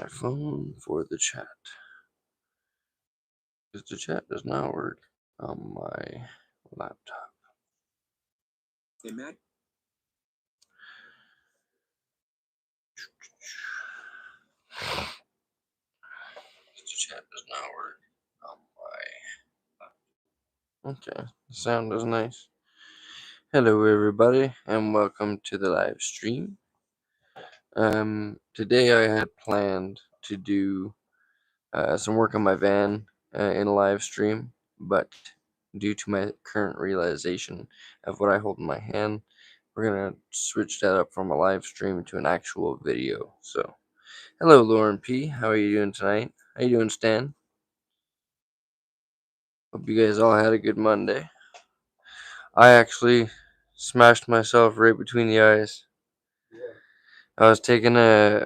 my phone for the chat. Because the chat does not work on my laptop. Hey, Matt. The chat does not work on my laptop. Okay, the sound is nice. Hello everybody and welcome to the live stream. Today I had planned to do some work on my van in a live stream, but due to my current realization of what I hold in my hand, we're gonna switch that up from a live stream to an actual video. So, hello Lauren P, how are you doing tonight? How you doing, Stan? Hope you guys all had a good Monday. I actually smashed myself right between the eyes. I was taking I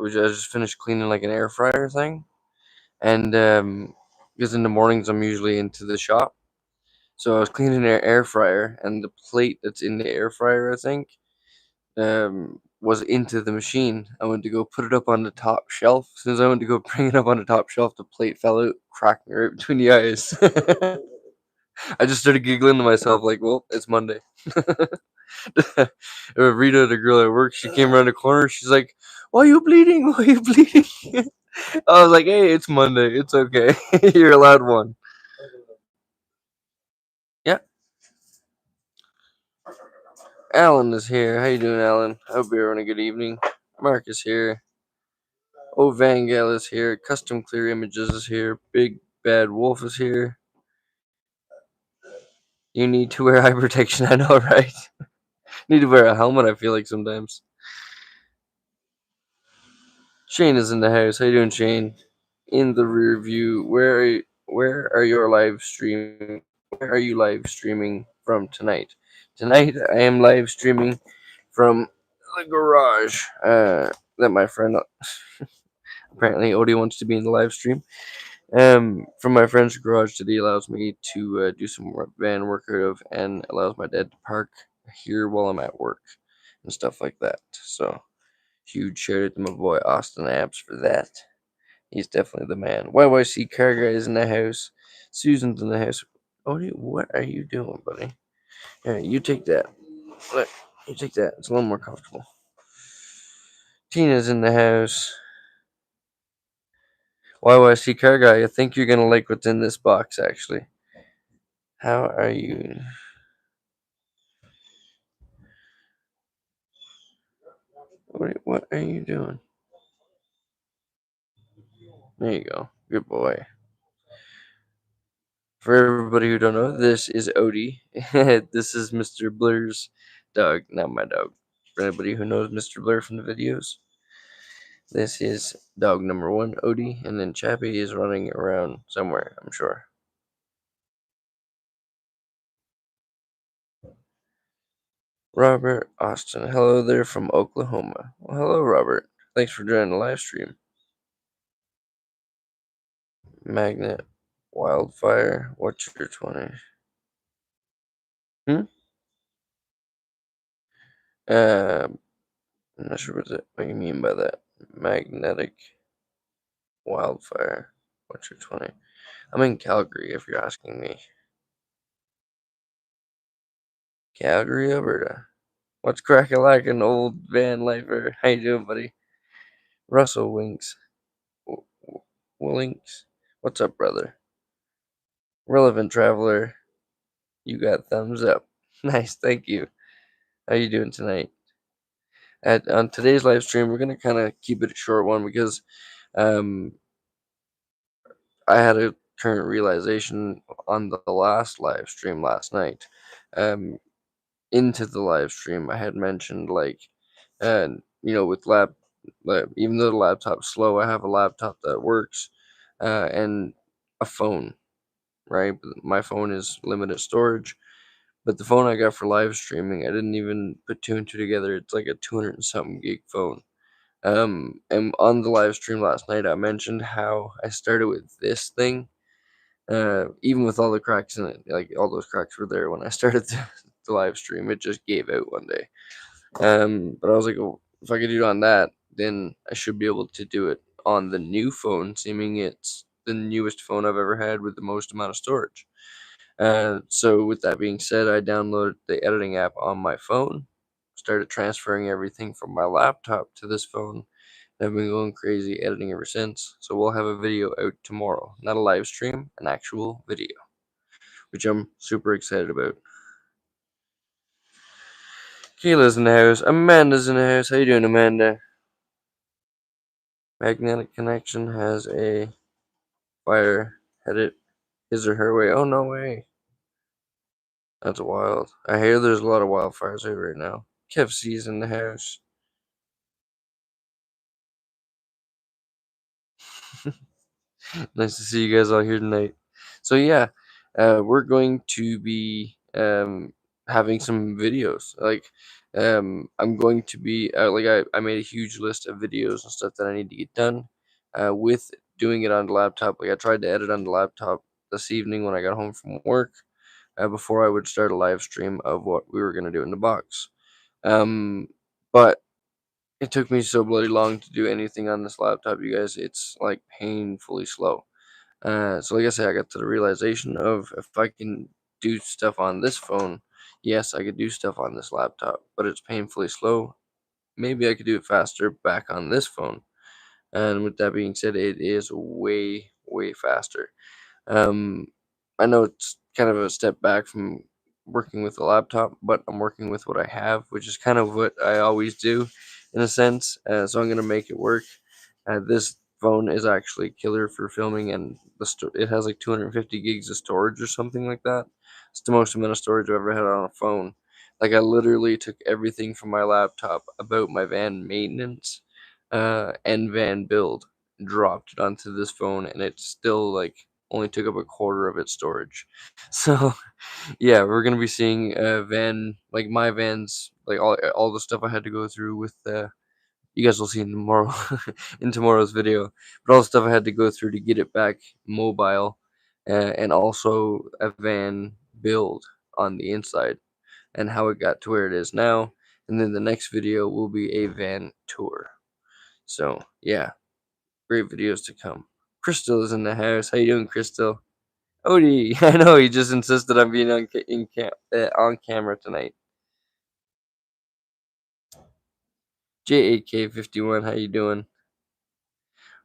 just finished cleaning like an air fryer thing, and because in the mornings I'm usually into the shop, so I was cleaning an air fryer, and the plate that's in the air fryer, I think, was into the machine. I went to go put it up on the top shelf. As soon as I went to go bring it up on the top shelf, the plate fell out, cracked me right between the eyes. I just started giggling to myself, like, well, it's Monday. Rita, the girl at work, she came around the corner. She's like, "Why are you bleeding? Why are you bleeding?" I was like, "Hey, it's Monday. It's okay. You're allowed one." Yeah. Alan is here. How you doing, Alan? I hope you're having a good evening. Mark is here. Oh, Vangal is here. Custom Clear Images is here. Big Bad Wolf is here. You need to wear eye protection. I know, right? Need to wear a helmet, I feel like sometimes. Shane is in the house. How you doing, Shane? In the rear view, where are your live stream? Where are you live streaming from tonight? Tonight, I am live streaming from the garage. That my friend apparently Odie wants to be in the live stream. From my friend's garage today allows me to do some van work out of, and allows my dad to park here while I'm at work and stuff like that. So huge shout out to my boy Austin Abs for that. He's definitely the man. YYC car guy is in the house. Susan's in the house. Odie, what are you doing, buddy? Here, you take that. Look, you take that. It's a little more comfortable. Tina's in the house. YYC car guy, I think you're gonna like what's in this box, actually. How are you? What are you doing? There you go. Good boy. For everybody who don't know, this is Odie. This is Mr. Blur's dog, not my dog. For anybody who knows Mr. Blur from the videos, this is dog number 1, Odie, and then Chappie is running around somewhere, I'm sure. Robert Austin, hello there from Oklahoma. Well, hello, Robert. Thanks for joining the live stream. Magnet, Wildfire, what's your 20? I'm not sure what you mean by that. Magnetic Wildfire, what's your 20? I'm in Calgary, if you're asking me. Calgary, Alberta. What's crack-a-lackin', old VanLifer? How you doing, buddy? Russell Winks. Winks. What's up, brother? Relevant Traveler. You got thumbs up. Nice, thank you. How you doing tonight? On today's live stream, we're gonna kind of keep it a short one because I had a current realization on the last live stream last night. Into the live stream, I had mentioned with even though the laptop's slow, I have a laptop that works, and a phone, right? But my phone is limited storage. But the phone I got for live streaming, I didn't even put two and two together. It's like a 200 and something gig phone. And on the live stream last night, I mentioned how I started with this thing. Even with all the cracks in it, like all those cracks were there when I started the live stream. It just gave out one day. But I was like, oh, if I could do it on that, then I should be able to do it on the new phone, seeming it's the newest phone I've ever had with the most amount of storage. So with that being said, I downloaded the editing app on my phone, started transferring everything from my laptop to this phone. I've been going crazy editing ever since. So we'll have a video out tomorrow. Not a live stream, an actual video, which I'm super excited about. Kayla's in the house. Amanda's in the house. How you doing, Amanda? Magnetic connection has a fire headed his or her way. Oh, no way. That's wild. I hear there's a lot of wildfires out right now. Kev C's in the house. Nice to see you guys all here tonight. So yeah, we're going to be having some videos. Like, I'm going to be like I made a huge list of videos and stuff that I need to get done. With doing it on the laptop. Like I tried to edit on the laptop this evening when I got home from work. Before I would start a live stream of what we were gonna do in the box. Um, but it took me so bloody long to do anything on this laptop, you guys. It's like painfully slow. So like I said, I got to the realization of if I can do stuff on this phone, yes, I could do stuff on this laptop, but it's painfully slow. Maybe I could do it faster back on this phone. And with that being said, it is way, way faster. Um, I know it's kind of a step back from working with a laptop, but I'm working with what I have, which is kind of what I always do in a sense. So I'm going to make it work. This phone is actually killer for filming, and it has like 250 gigs of storage or something like that. It's the most amount of storage I've ever had on a phone. Like I literally took everything from my laptop about my van maintenance and van build, dropped it onto this phone, and it still like only took up a quarter of its storage. So yeah, we're gonna be seeing van, like my vans, like all the stuff I had to go through with you guys will see in tomorrow in tomorrow's video, but all the stuff I had to go through to get it back mobile, and also a van build on the inside and how it got to where it is now. And then the next video will be a van tour. So yeah, great videos to come. Crystal is in the house. How you doing, Crystal? Odie, I know he just insisted on being on camera tonight. JAK51, how you doing?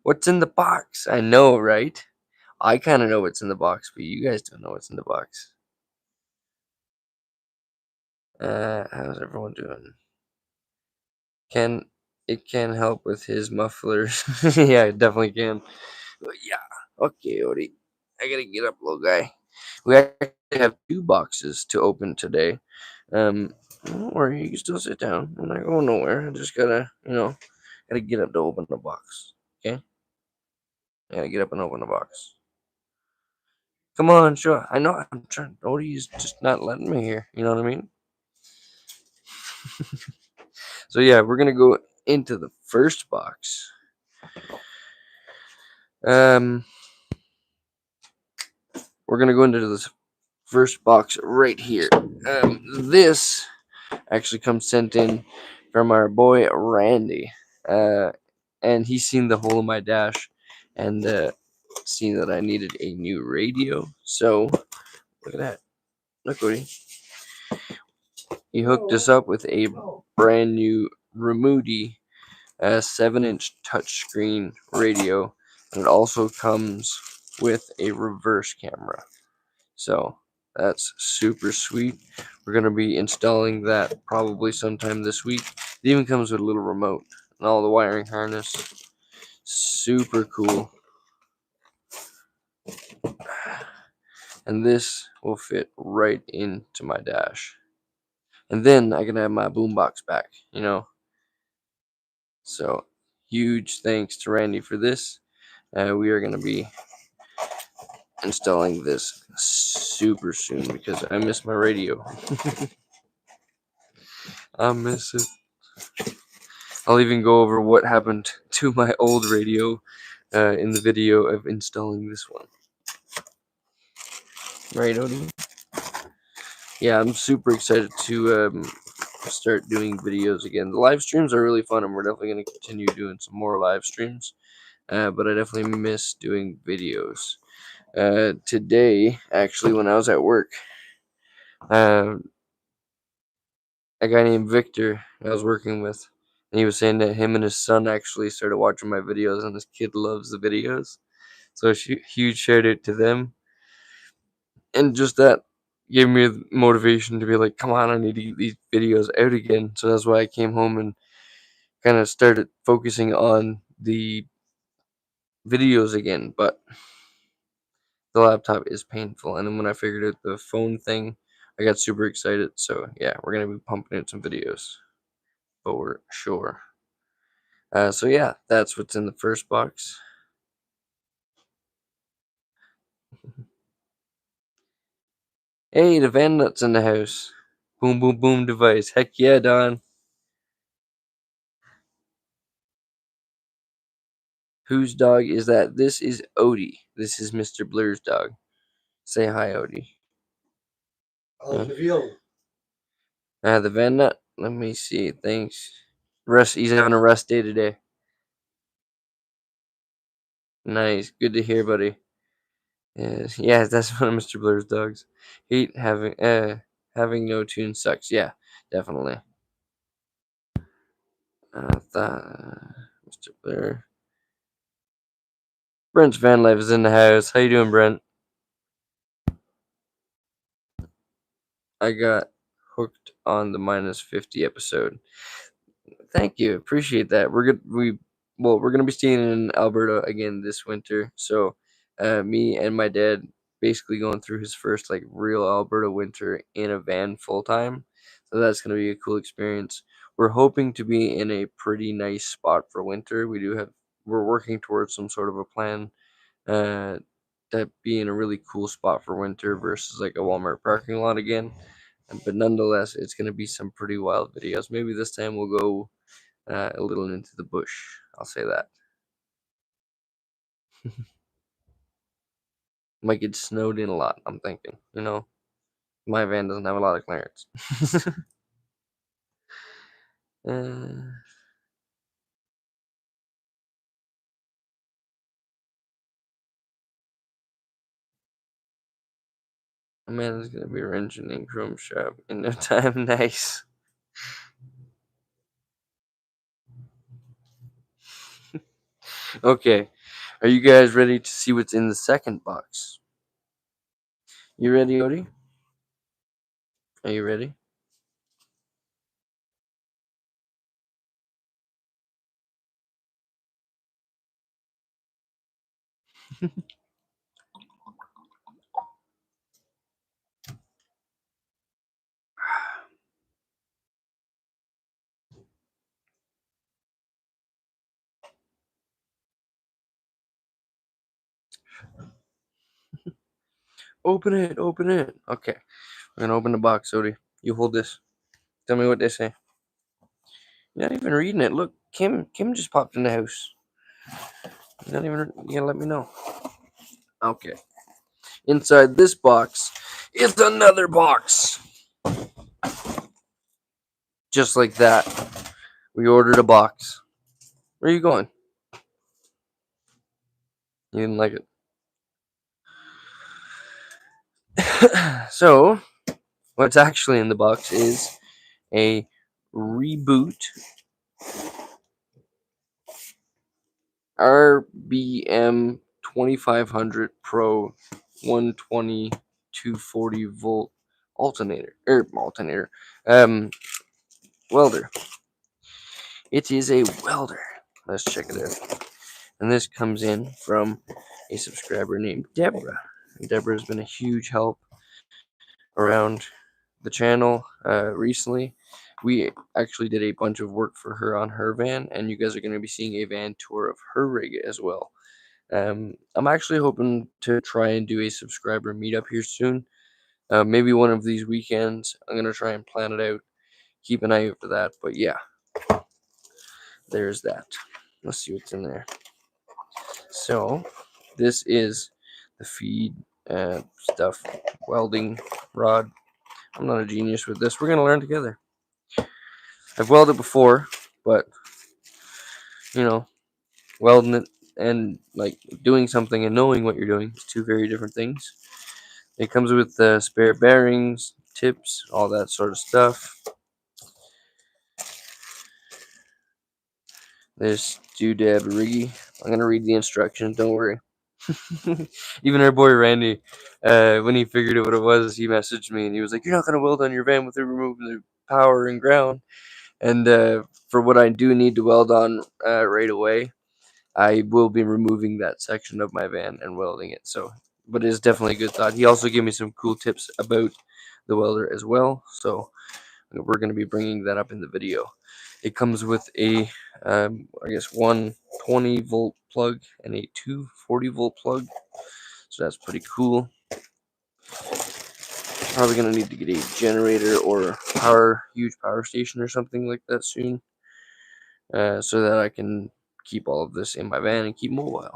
What's in the box? I know, right? I kind of know what's in the box, but you guys don't know what's in the box. How's everyone doing? Can it can help with his mufflers? Yeah, it definitely can. But yeah, okay, Odie. I gotta get up, little guy. We actually have two boxes to open today. Don't worry, you can still sit down. I'm not going nowhere. I just gotta get up to open the box. Okay? I gotta get up and open the box. Come on, sure. I know I'm trying. Odie's just not letting me here. You know what I mean? So yeah, we're gonna go into the first box. Um, we're gonna go into this first box right here. This actually comes sent in from our boy Randy. And he's seen the hole in my dash and seen that I needed a new radio. So look at that. Look, Cody. He hooked us up with a brand new Remudi 7-inch touchscreen radio, and it also comes with a reverse camera. So that's super sweet. We're going to be installing that probably sometime this week. It even comes with a little remote and all the wiring harness. Super cool. And this will fit right into my dash. And then I can have my boombox back, you know. So huge thanks to Randy for this. We are going to be installing this super soon because I miss my radio. I miss it. I'll even go over what happened to my old radio in the video of installing this one. Right, Odie? Yeah, I'm super excited to start doing videos again. The live streams are really fun, and we're definitely going to continue doing some more live streams. but I definitely miss doing videos. Today, actually, when I was at work, a guy named Victor I was working with, and he was saying that him and his son actually started watching my videos, and his kid loves the videos. So huge shout out to them, and just that gave me the motivation to be like, come on, I need to get these videos out again. So that's why I came home and kind of started focusing on the videos again. But the laptop is painful, and then when I figured out the phone thing, I got super excited. So yeah, we're gonna be pumping out some videos for sure. So yeah, that's what's in the first box. Hey, the van nut's in the house. Boom, boom, boom device. Heck yeah, Don. Whose dog is that? This is Odie. This is Mr. Blur's dog. Say hi, Odie. The van nut. Let me see. Thanks. Rest. He's having a rest day today. Nice. Good to hear, buddy. Yeah, that's one of Mr. Blur's dogs. Hate having no tune sucks. Yeah, definitely. Mr. Blur. Brent's VanLife is in the house. How you doing, Brent? I got hooked on the -50 episode. Thank you, appreciate that. We're gonna be staying in Alberta again this winter. So, me and my dad basically going through his first like real Alberta winter in a van full time. So that's gonna be a cool experience. We're hoping to be in a pretty nice spot for winter. We're working towards some sort of a plan. Uh, that being a really cool spot for winter versus like a Walmart parking lot again. But nonetheless, it's gonna be some pretty wild videos. Maybe this time we'll go a little into the bush. I'll say that. Might get snowed in a lot. I'm thinking. My van doesn't have a lot of clearance. uh, man is gonna be wrenching in Chrome Shop in no time. Nice. Okay, are you guys ready to see what's in the second box? You ready, Odie? Are you ready? Open it. Open it. Okay, we're gonna open the box, Odie. You hold this. Tell me what they say. You're not even reading it. Look, Kim just popped in the house. You're not even. You gotta let me know. Okay. Inside this box is another box. Just like that. We ordered a box. Where are you going? You didn't like it. So, what's actually in the box is a Reboot RBM 2500 Pro 120 240-volt alternator. Welder. It is a welder. Let's check it out. And this comes in from a subscriber named Deborah. Deborah has been a huge help around the channel recently. We actually did a bunch of work for her on her van, and you guys are going to be seeing a van tour of her rig as well. I'm actually hoping to try and do a subscriber meetup here soon. Maybe one of these weekends. I'm going to try and plan it out. Keep an eye out for that. But yeah, there's that. Let's see what's in there. So, this is the feed stuff, welding rod. I'm not a genius with this. We're going to learn together. I've welded before, but, welding it and like doing something and knowing what you're doing is two very different things. It comes with spare bearings, tips, all that sort of stuff. This doodad riggy. I'm gonna read the instructions. Don't worry. Even our boy Randy, when he figured out what it was, he messaged me and he was like, "You're not gonna weld on your van without removing the power and ground." And for what I do need to weld on right away, I will be removing that section of my van and welding it. So, but it is definitely a good thought. He also gave me some cool tips about the welder as well. So we're going to be bringing that up in the video. It comes with a, I guess, one 20-volt plug and a 240-volt plug. So that's pretty cool. Probably going to need to get a generator or huge power station or something like that soon. So that I can keep all of this in my van and keep mobile.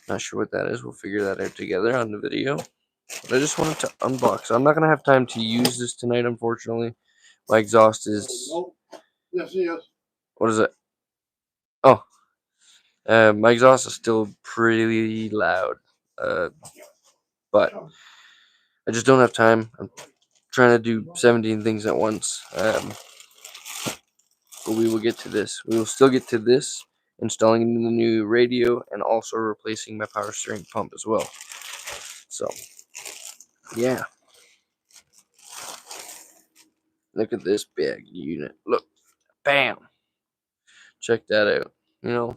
Not sure what that is. We'll figure that out together on the video. But I just wanted to unbox. I'm not going to have time to use this tonight, unfortunately. My exhaust is... Yes, yes. What is it? Oh. My exhaust is still pretty loud. But I just don't have time. I'm trying to do 17 things at once. But we will get to this. We will still get to this, installing the new radio, and also replacing my power steering pump as well. So, yeah. Look at this big unit. Look. Bam. Check that out. You know,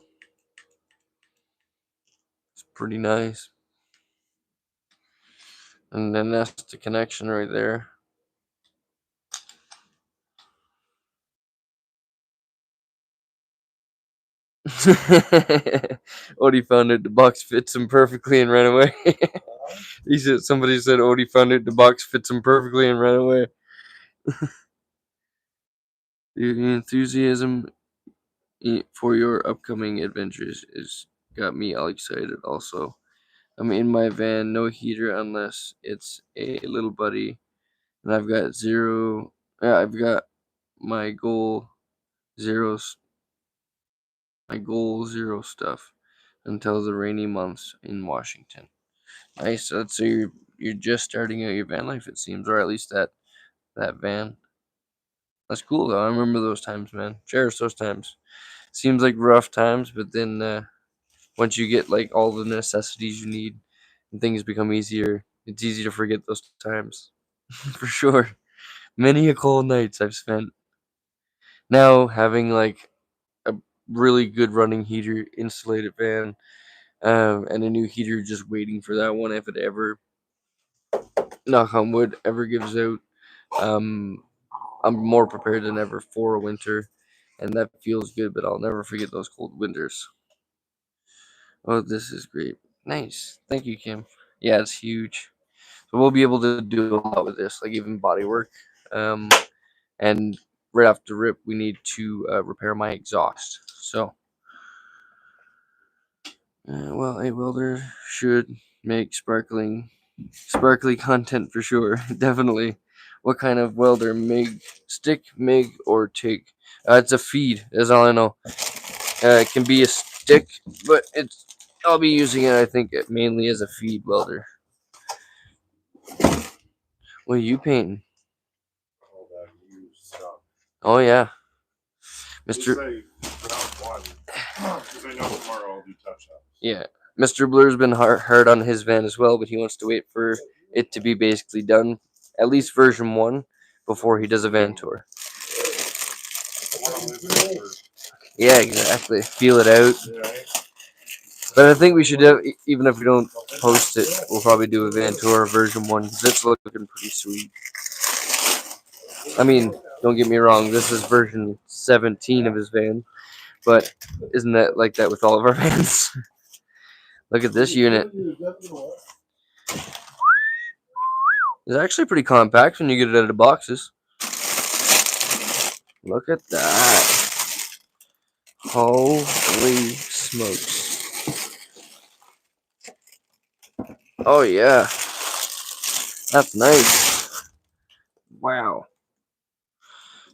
it's pretty nice. And then that's the connection right there. Odie found out the box fits him perfectly and ran away. Somebody said Odie found out the box fits him perfectly and ran away. The enthusiasm for your upcoming adventures is got me all excited. Also, I'm in my van, no heater unless it's a little buddy, and I've got zero. I've got my goal zero. My goal zero stuff until the rainy months in Washington. Nice. So you're just starting out your van life, it seems, or at least that van. That's cool though. I remember those times, man. Cherish those times. Seems like rough times, but then once you get like all the necessities you need and things become easier, it's easy to forget those times. For sure. Many a cold nights I've spent now having like a really good running heater, insulated van, and a new heater just waiting for that one if it ever, knock on wood, ever gives out. Um, I'm more prepared than ever for a winter, and that feels good, but I'll never forget those cold winters. Oh, this is great. Nice. Thank you, Kim. Yeah, it's huge. So we'll be able to do a lot with this, like even body work. And right off the rip, we need to repair my exhaust. So, well, a welder should make sparkly content for sure. Definitely. What kind of welder? MIG, stick, MIG, or TIG? It's a feed. That's all I know. It can be a stick, but I'll be using it. I think mainly as a feed welder. What are you painting? All that used stuff. Oh yeah, Just Mr. say round one, because I know tomorrow I'll do touch-ups. Yeah, Mr. Blur's been hard on his van as well, but he wants to wait for it to be basically done, at least version 1, before he does a van tour. I want to live there first. Yeah, exactly. Feel it out. Right? But I think we should have, even if we don't post it, we'll probably do a van tour version 1 because it's looking pretty sweet. I mean, don't get me wrong, this is version 17 of his van, but isn't that like that with all of our vans? Look at this unit. It's actually pretty compact when you get it out of the boxes. Look at that. Holy smokes. Oh yeah. That's nice. Wow.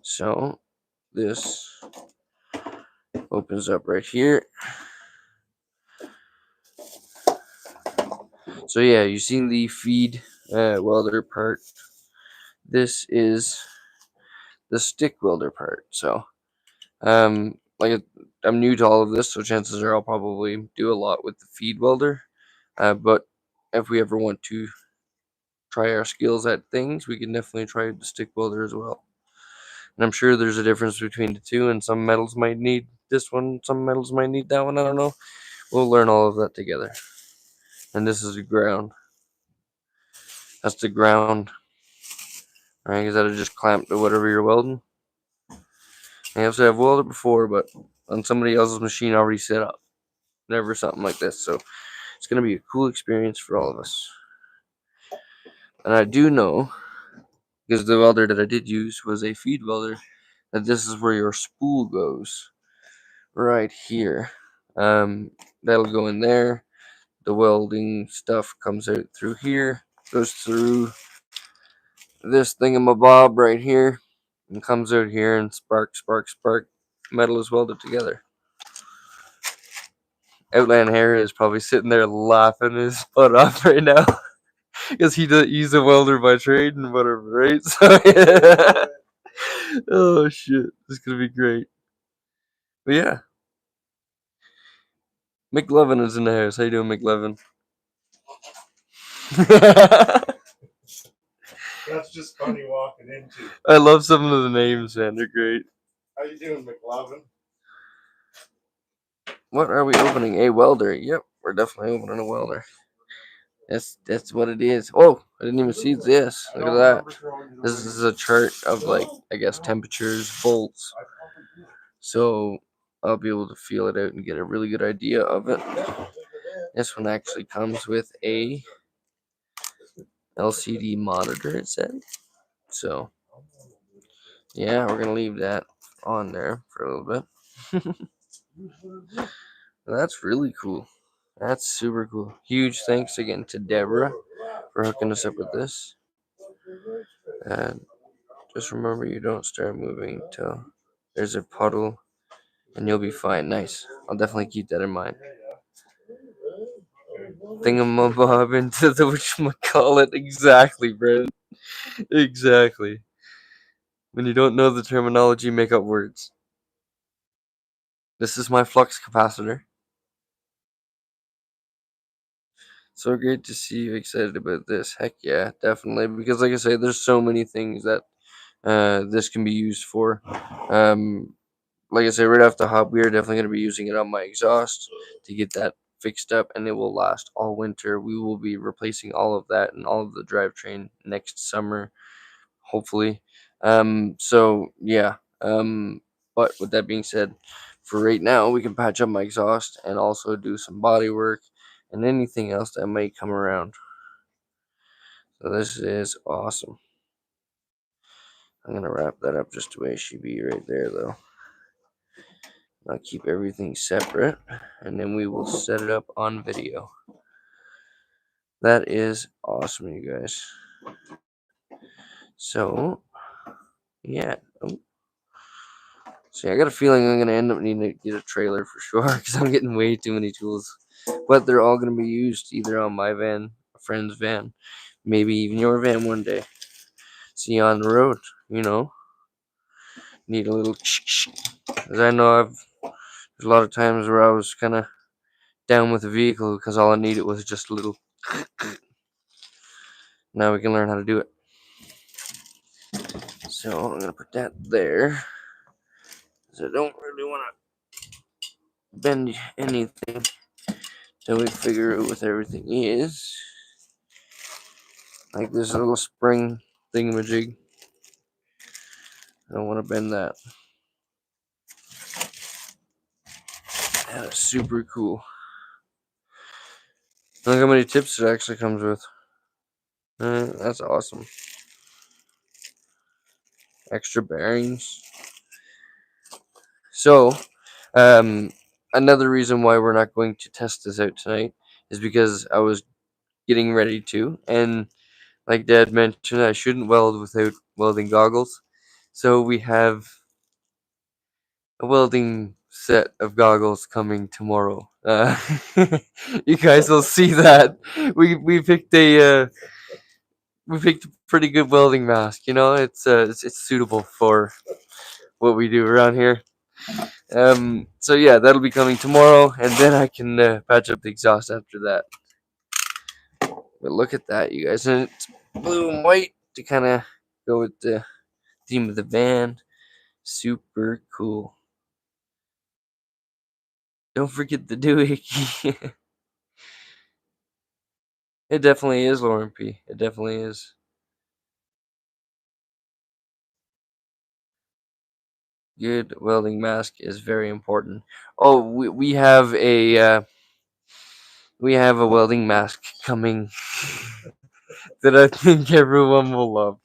So this opens up right here. So yeah, you've seen the feed welder part. This is the stick welder part. So like I'm new to all of this, so chances are I'll probably do a lot with the feed welder. But if we ever want to try our skills at things, we can definitely try the stick welder as well. And I'm sure there's a difference between the two, and some metals might need this one, some metals might need that one. I don't know. We'll learn all of that together. And this is the ground. That's the ground. Right, because that'll just clamp to whatever you're welding. I also have welded before, but on somebody else's machine already set up. Never something like this. So it's going to be a cool experience for all of us. And I do know, because the welder that I did use was a feed welder, that this is where your spool goes. Right here. That'll go in there. The welding stuff comes out through here, goes through this thingamabob right here, and comes out here, and spark, spark, spark. Metal is welded together. Outland Harry is probably sitting there laughing his butt off right now because he's a welder by trade and whatever, right? So yeah. Oh shit, this is gonna be great. But yeah, McLovin is in the house. How you doing, McLovin? That's just funny walking into. I love some of the names, man. They're great. How you doing, McLovin? What are we opening? A welder. Yep, we're definitely opening a welder. That's what it is. Oh, I didn't even see this. Look at that. This is a chart of, like, I guess, temperatures, volts. So I'll be able to feel it out and get a really good idea of it. This one actually comes with a LCD monitor, it said. So yeah, we're gonna leave that on there for a little bit. That's really cool. That's super cool. Huge thanks again to Deborah for hooking us up with this. And just remember, you don't start moving till there's a puddle, and you'll be fine. Nice. I'll definitely keep that in mind. Thingamabob into the whatchamacallit. Exactly, Brent. Exactly. When you don't know the terminology, make up words. This is my flux capacitor. So great to see you excited about this. Heck yeah, definitely. Because like I say, there's so many things that this can be used for. Like I say, right off the hop, we are definitely going to be using it on my exhaust to get that fixed up, and it will last all winter. We will be replacing all of that and all of the drivetrain next summer, hopefully. So yeah. But with that being said, for right now, we can patch up my exhaust and also do some body work and anything else that might come around. So this is awesome. I'm gonna wrap that up just the way it should be right there, though. I'll keep everything separate, and then we will set it up on video. That is awesome, you guys. So yeah. Oh. See, I got a feeling I'm gonna end up needing to get a trailer for sure because I'm getting way too many tools. But they're all gonna be used either on my van, a friend's van, maybe even your van one day. See you on the road, you know. Need a little, because I know there's a lot of times where I was kind of down with the vehicle because all I needed was just a little. Now we can learn how to do it. So I'm gonna put that there, because I don't really want to bend anything till we figure out what everything is. Like this little spring thingamajig. I don't want to bend that. That is super cool. Look how many tips it actually comes with. That's awesome. Extra bearings. So, another reason why we're not going to test this out tonight is because I was getting ready to, and like Dad mentioned, I shouldn't weld without welding goggles. So we have a welding set of goggles coming tomorrow. You guys will see that we picked a pretty good welding mask. You know, it's suitable for what we do around here. So yeah, that'll be coming tomorrow, and then I can patch up the exhaust after that. But look at that, you guys, and it's blue and white to kind of go with the theme of the van. Super cool. Don't forget the doohickey. It definitely is, Lauren P. It definitely is. Good welding mask is very important. Oh, we have a welding mask coming that I think everyone will love.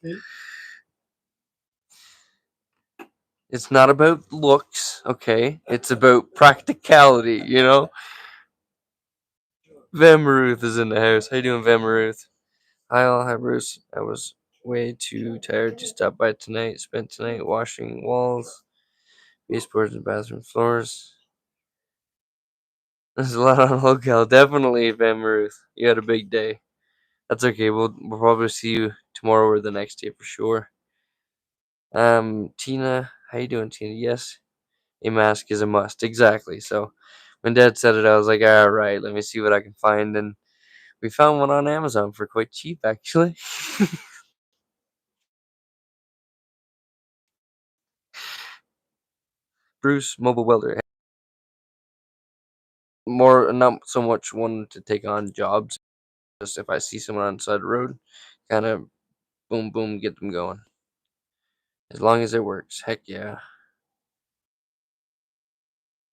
It's not about looks, okay? It's about practicality, you know? Vamaruth is in the house. How you doing, Vamaruth? Hi all, hi Bruce. I was way too tired to stop by tonight. Spent tonight washing walls, baseboards, and bathroom floors. There's a lot on locale. Definitely, Vamaruth. You had a big day. That's okay. We'll probably see you tomorrow or the next day for sure. Tina, how you doing, Tina? Yes, a mask is a must. Exactly. So when Dad said it, I was like, all right, let me see what I can find, and we found one on Amazon for quite cheap, actually. Bruce, mobile welder. More, not so much one to take on jobs. Just if I see someone on the side of the road, kind of boom, boom, get them going. As long as it works. Heck yeah.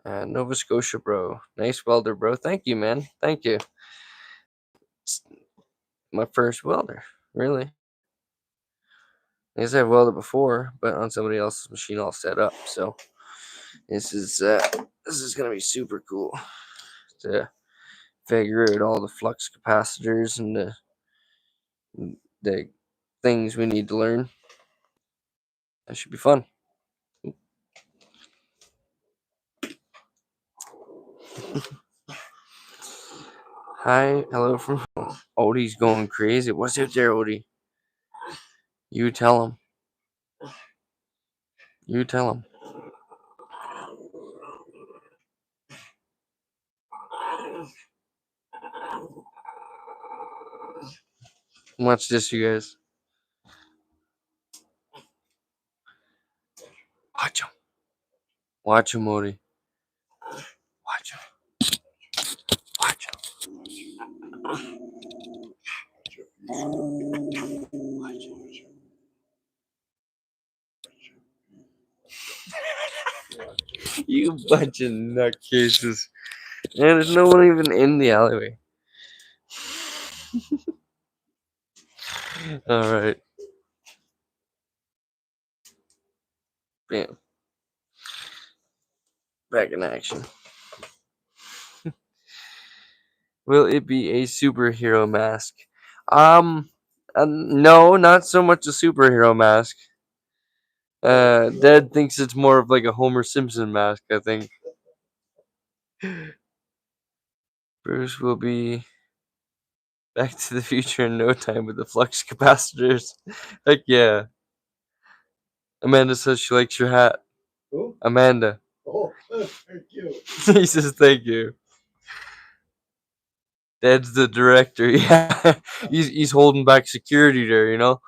Nova Scotia, bro. Nice welder, bro. Thank you, man. Thank you. It's my first welder, really. I guess I've welded before, but on somebody else's machine all set up. So this is gonna be super cool to figure out all the flux capacitors and the things we need to learn. That should be fun. Hi, hello from Odie's going crazy. What's out there, Odie? You tell him. You tell him. Watch this, you guys. Watch him. Watch him, Odie. Watch him. Watch him. You bunch of nutcases. And there's no one even in the alleyway. Alright. Bam. Back in action. Will it be a superhero mask? No, not so much a superhero mask. Dad thinks it's more of like a Homer Simpson mask, I think. Bruce will be Back to the Future in no time with the flux capacitors. Heck yeah. Amanda says she likes your hat. Who? Amanda. Oh, thank you. He says thank you. Dad's the director. Yeah, he's holding back security there, you know.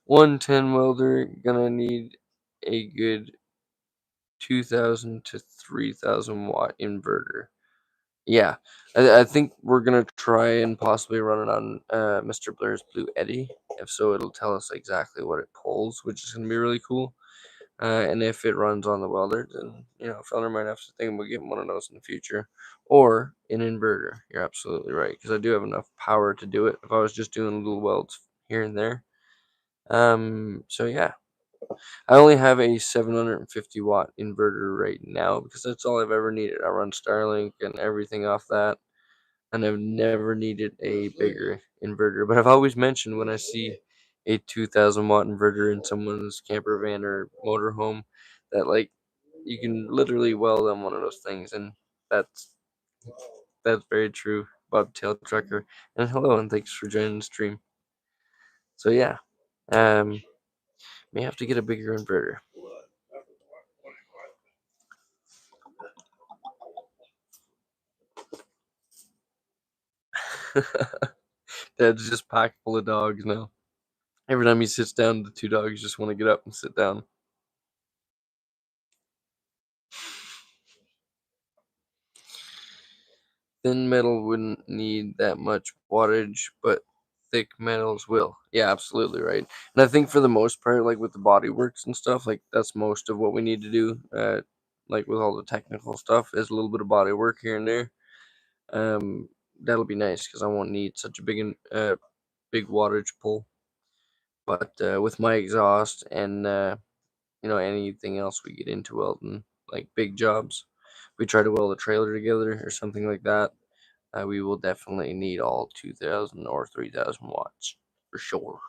110 welder gonna need a good 2,000 to 3,000 watt inverter. Yeah, I think we're gonna try and possibly run it on Mr. Blair's Blue Eddy. If so, it'll tell us exactly what it pulls, which is gonna be really cool. And if it runs on the welder, then Felder might have to think about getting one of those in the future, or an inverter. You're absolutely right, because I do have enough power to do it. If I was just doing little welds here and there. So yeah, I only have a 750 watt inverter right now because that's all I've ever needed. I run Starlink and everything off that, and I've never needed a bigger inverter. But I've always mentioned when I see a 2,000 watt inverter in someone's camper van or motorhome that like you can literally weld on one of those things, and that's that's very true. Bobtail Trucker, and hello, and thanks for joining the stream. So yeah, may have to get a bigger inverter. Dad's just packed full of dogs now. Every time he sits down, the two dogs just want to get up and sit down. Thin metal wouldn't need that much wattage, but thick metals will. Yeah, absolutely right. And I think for the most part, like with the body works and stuff, like that's most of what we need to do. Like with all the technical stuff, is a little bit of body work here and there. That'll be nice because I won't need such a big wattage pull. But with my exhaust and anything else we get into welding, like big jobs, we try to weld a trailer together or something like that. We will definitely need all 2,000 or 3,000 watts for sure.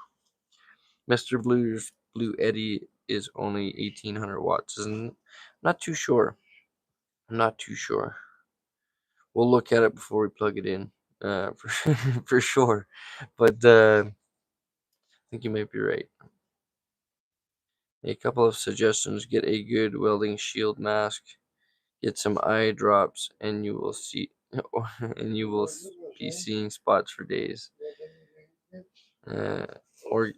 Mr. Blue's Blue Eddy is only 1,800 watts, isn't it? Not too sure. I'm not too sure. We'll look at it before we plug it in, for, for sure. But I think you might be right. A couple of suggestions: get a good welding shield mask, get some eye drops, and you will see, and you will be seeing spots for days. Or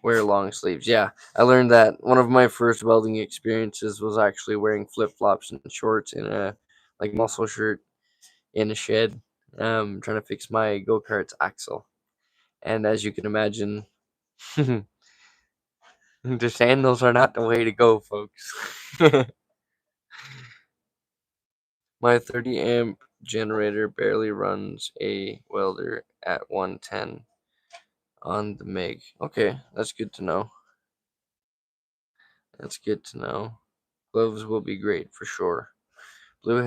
wear long sleeves. Yeah, I learned that one of my first welding experiences was actually wearing flip flops and shorts in a like muscle shirt in a shed, trying to fix my go kart's axle. And as you can imagine, the sandals are not the way to go, folks. My 30 amp generator barely runs a welder at 110 on the MIG. Okay, that's good to know. That's good to know. Gloves will be great for sure. Blue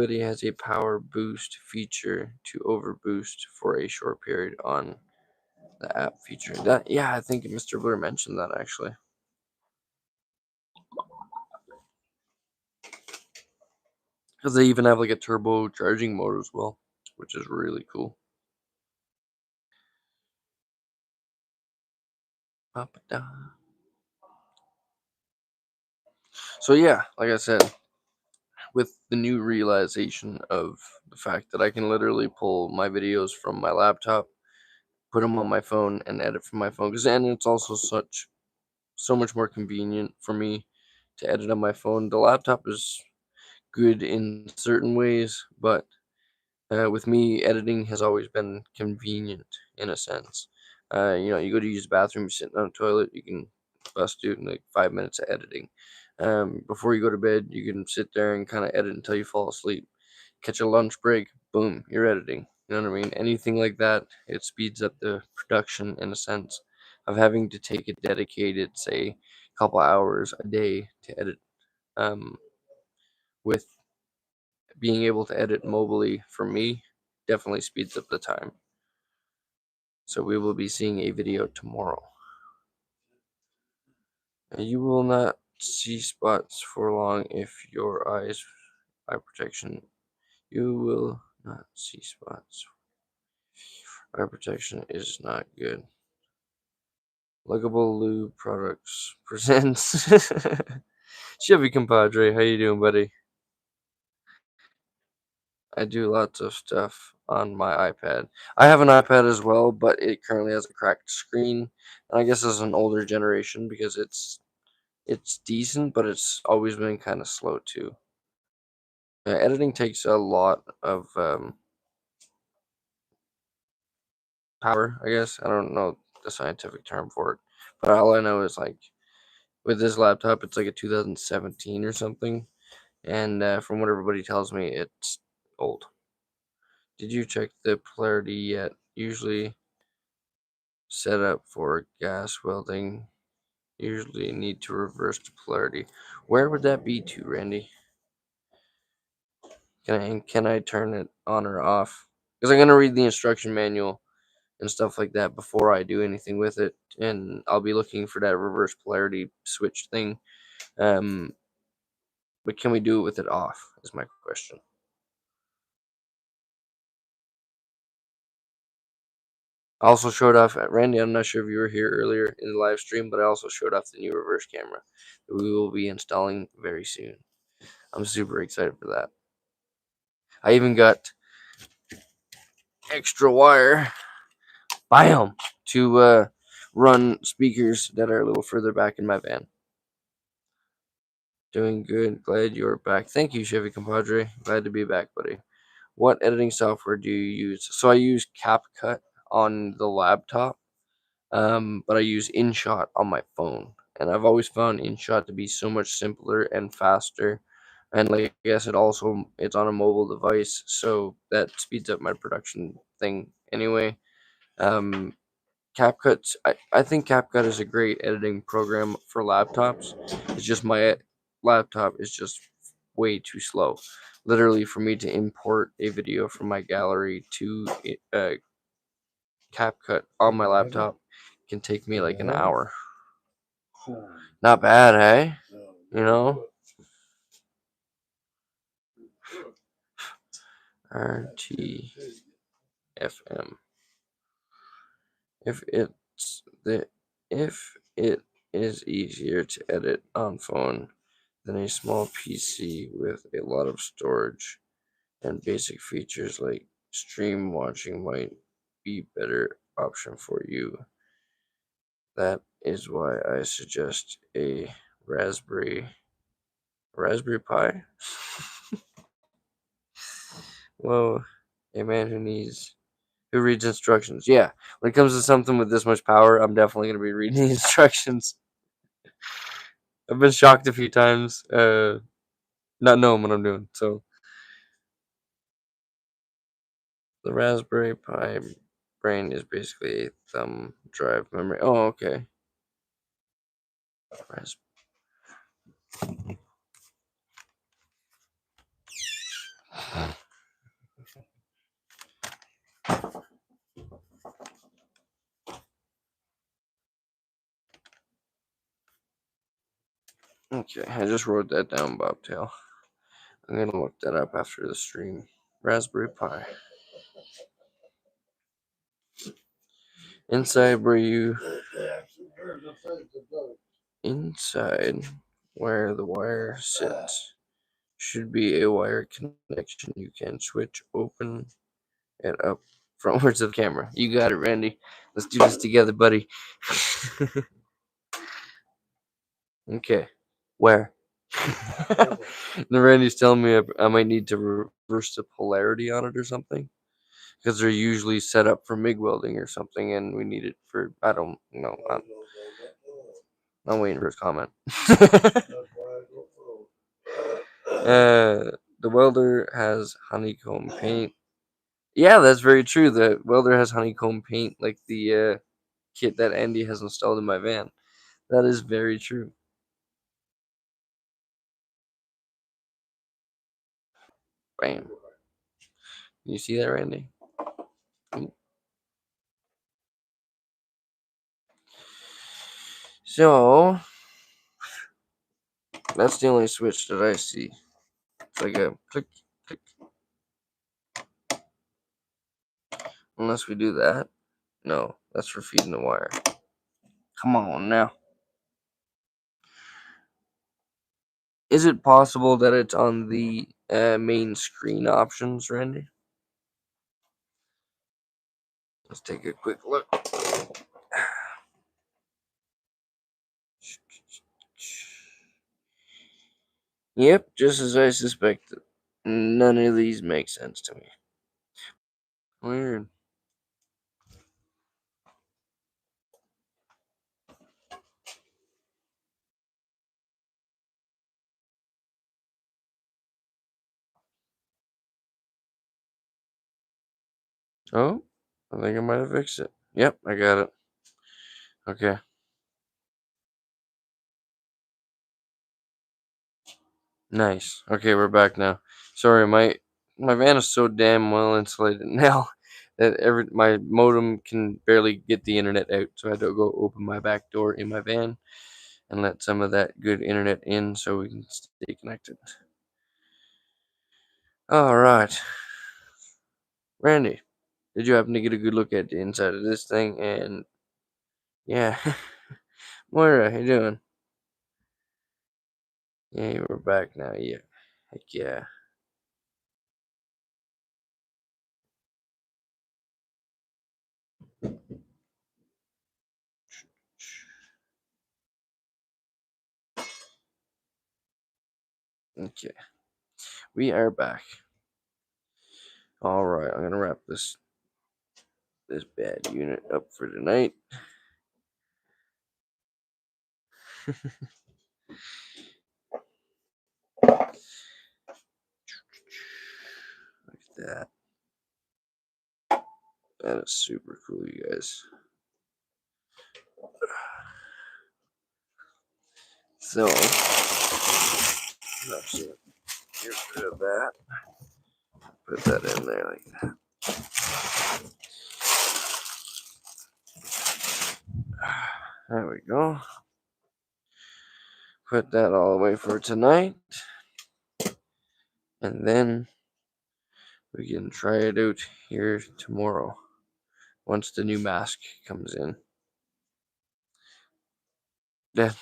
Eddy has a power boost feature to overboost for a short period on the app feature. That yeah, I think Mr. Blur mentioned that actually. Because they even have like a turbo charging mode as well, which is really cool. So yeah, like I said, with the new realization of the fact that I can literally pull my videos from my laptop, put them on my phone, and edit from my phone. Because and it's also so much more convenient for me to edit on my phone. The laptop is good in certain ways, but with me, editing has always been convenient in a sense. You go to use the bathroom, you're sitting on a toilet, you can bust through in like 5 minutes of editing. Before you go to bed, you can sit there and kind of edit until you fall asleep. Catch a lunch break, boom, you're editing. You know what I mean? Anything like that, it speeds up the production in a sense of having to take a dedicated, say, couple hours a day to edit. With being able to edit mobily for me, definitely speeds up the time. So we will be seeing a video tomorrow. You will not see spots for long if your eye protection. You will not see spots. Eye protection is not good. Luggable Lube Products presents Chevy Compadre. How you doing, buddy? I do lots of stuff on my iPad. I have an iPad as well, but it currently has a cracked screen. And I guess it's an older generation because it's decent, but it's always been kind of slow too. Editing takes a lot of power, I guess. I don't know the scientific term for it, but all I know is like with this laptop, it's like a 2017 or something, and from what everybody tells me, it's old. Did you check the polarity yet? Usually set up for gas welding. Usually need to reverse the polarity. Where would that be to, Randy? Can I turn it on or off? because I'm gonna read the instruction manual and stuff like that before I do anything with it, and I'll be looking for that reverse polarity switch thing. But can we do it with it off? Is my question. I also showed off at Randy. I'm not sure if you were here earlier in the live stream, but I also showed off the new reverse camera that we will be installing very soon. I'm super excited for that. I even got extra wire, bam, to run speakers that are a little further back in my van. Doing good. Glad you're back. Thank you, Chevy Compadre. Glad to be back, buddy. What editing software do you use? So I use CapCut on the laptop, but I use InShot on my phone. And I've always found InShot to be so much simpler and faster. And like I guess it's on a mobile device, so that speeds up my production thing anyway. Um, I think CapCut is a great editing program for laptops. It's just my laptop is just way too slow. Literally, for me to import a video from my gallery to CapCut on my laptop can take me like an hour. Not bad, eh? You know? RTFM. If if it is easier to edit on phone than a small PC with a lot of storage and basic features like stream watching might be better option for you. That is why I suggest a Raspberry Pi. Whoa, a man who reads instructions. Yeah, when it comes to something with this much power, I'm definitely gonna be reading the instructions. I've been shocked a few times, not knowing what I'm doing. So the Raspberry Pi brain is basically a thumb drive memory. Oh, okay. Okay, I just wrote that down, Bobtail. I'm gonna look that up after the stream. Raspberry Pi. Inside where the wire sits should be a wire connection. You can switch open it up frontwards of the camera. You got it, Randy. Let's do this together, buddy. Okay. Where? The Randy's telling me I might need to reverse the polarity on it or something. Because they're usually set up for MIG welding or something, and we need it for, I don't know. I'm waiting for his comment. The welder has honeycomb paint. Yeah, that's very true. The welder has honeycomb paint, like the kit that Andy has installed in my van. That is very true. Bam. You see that, Randy? Ooh. So that's the only switch that I see. It's like a click, click. Unless we do that. No, that's for feeding the wire. Come on now. Is it possible that it's on the main screen options, Randy? Let's take a quick look. Yep, just as I suspected. None of these make sense to me. Weird. Oh, I think I might have fixed it. Yep, I got it. Okay. Nice. Okay, we're back now. Sorry, my my van is so damn well insulated now that my modem can barely get the internet out, so I had to go open my back door in my van and let some of that good internet in so we can stay connected. All right, Randy, did you happen to get a good look at the inside of this thing? And yeah, Moira, how you doing? Yeah, we're back now. Yeah, heck yeah. Okay, we are back. All right, I'm gonna wrap this bad unit up for tonight. Look at that. That is super cool, you guys. So, let's get rid of that. Put that in there like that. There we go. Put that all away for tonight. And then we can try it out here tomorrow once the new mask comes in. Yeah,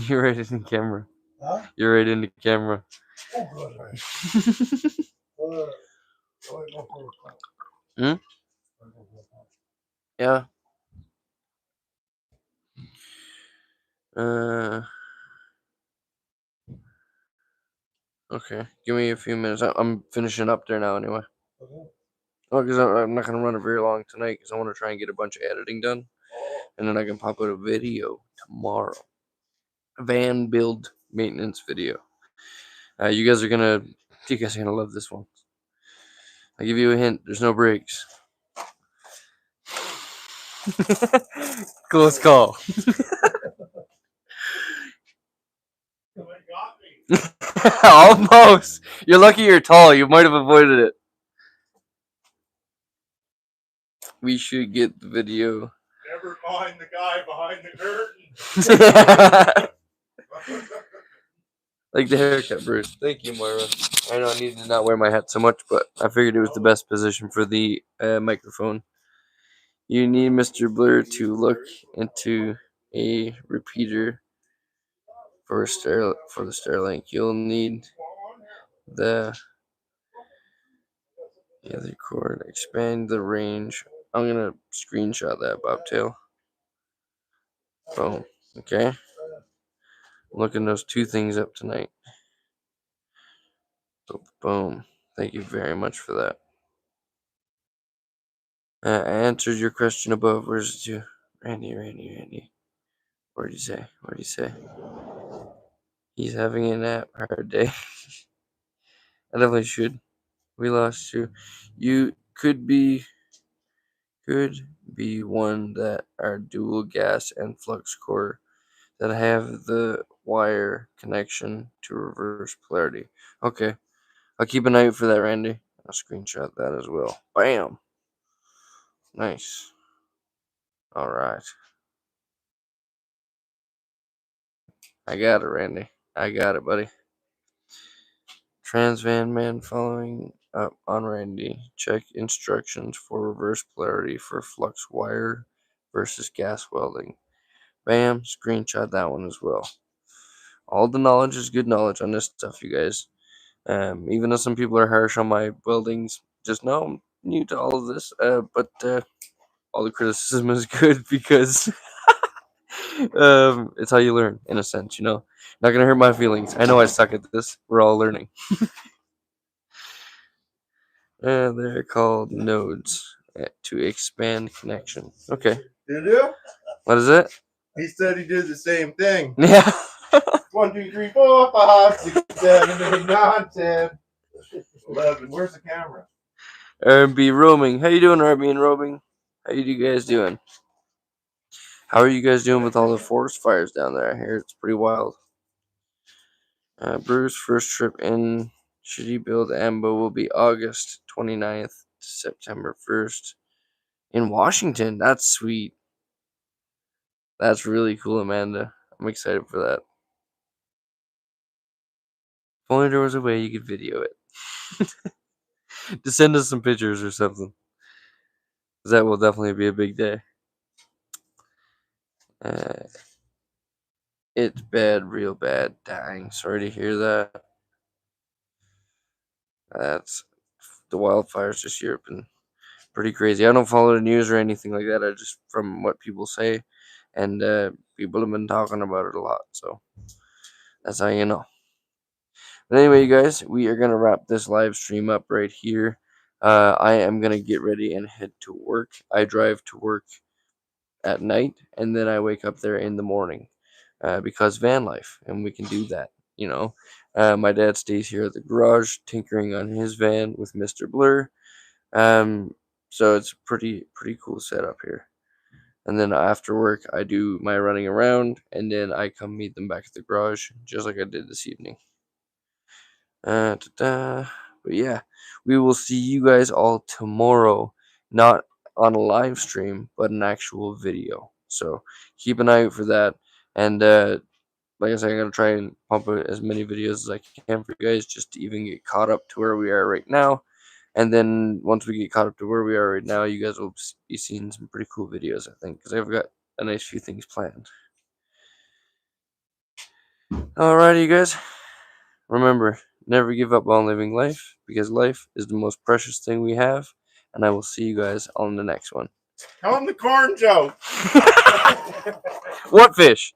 you're right in the camera. Huh? You're right in the camera. Oh, good, right. Go for a pop. Hmm? Yeah. Okay. Give me a few minutes. I'm finishing up there now anyway. Okay. Oh, because I'm not going to run it very long tonight because I want to try and get a bunch of editing done. Oh, And then I can pop out a video tomorrow. A van build maintenance video. You guys are going to love this one. I'll give you a hint. There's no brakes. Close call. somebody got me. Almost. You're lucky you're tall. You might have avoided it. We should get the video. Never mind the guy behind the curtain. Like the haircut, Bruce. Thank you, Moira. I know I need to not wear my hat so much, but I figured it was the best position for the microphone. You need Mr. Blur to look into a repeater for the Starlink. You'll need the other cord. Expand the range. I'm gonna screenshot that, Bobtail. Boom. Okay. I'm looking those two things up tonight. Boom. Thank you very much for that. I answered your question above. Where's the two? Randy. What'd you say? He's having a nap. Hard day. I definitely should. We lost you. You could be one that are dual gas and flux core that have the wire connection to reverse polarity. Okay. I'll keep an eye out for that, Randy. I'll screenshot that as well. Bam. Nice. All right. I got it, Randy. I got it, buddy. Transvan man following up on Randy. Check instructions for reverse polarity for flux wire versus gas welding. Bam. Screenshot that one as well. All the knowledge is good knowledge on this stuff, you guys. Even though some people are harsh on my weldings, just know I'm new to all of this. But all the criticism is good because it's how you learn, in a sense, you know. Not gonna hurt my feelings. I know I suck at this. We're all learning. They're called nodes to expand connection. Okay. Did you? What is it? He said he did the same thing. Yeah. 1, 2, 3, 4, 5, 6, 7, 8, 9, 10, 11. Where's the camera? RB roaming. How you doing, RB and roaming? How you guys doing? How are you guys doing with all the forest fires down there? I hear it's pretty wild. Bruce, first trip in Shitty Build Ambo will be August 29th to September 1st in Washington. That's sweet. That's really cool, Amanda. I'm excited for that. If only there was a way you could video it. Just send us some pictures or something. That will definitely be a big day. It's bad, real bad. Dang, sorry to hear that. That's the wildfires this year have been pretty crazy. I don't follow the news or anything like that. I just from what people say, and people have been talking about it a lot. So that's how you know. But anyway, you guys, we are gonna wrap this live stream up right here. I am gonna get ready and head to work. I drive to work at night, and then I wake up there in the morning because van life, and we can do that. You know, my dad stays here at the garage tinkering on his van with Mr. Blur. So it's pretty cool setup here. And then after work, I do my running around, and then I come meet them back at the garage, just like I did this evening. But yeah, we will see you guys all tomorrow, not on a live stream, but an actual video. So keep an eye out for that. And like I said, I'm gonna try and pump out as many videos as I can for you guys, just to even get caught up to where we are right now. And then once we get caught up to where we are right now, you guys will be seeing some pretty cool videos, I think, because I've got a nice few things planned. Alrighty, you guys. Remember, never give up on living life, because life is the most precious thing we have. And I will see you guys on the next one. Tell him the corn joke. What fish?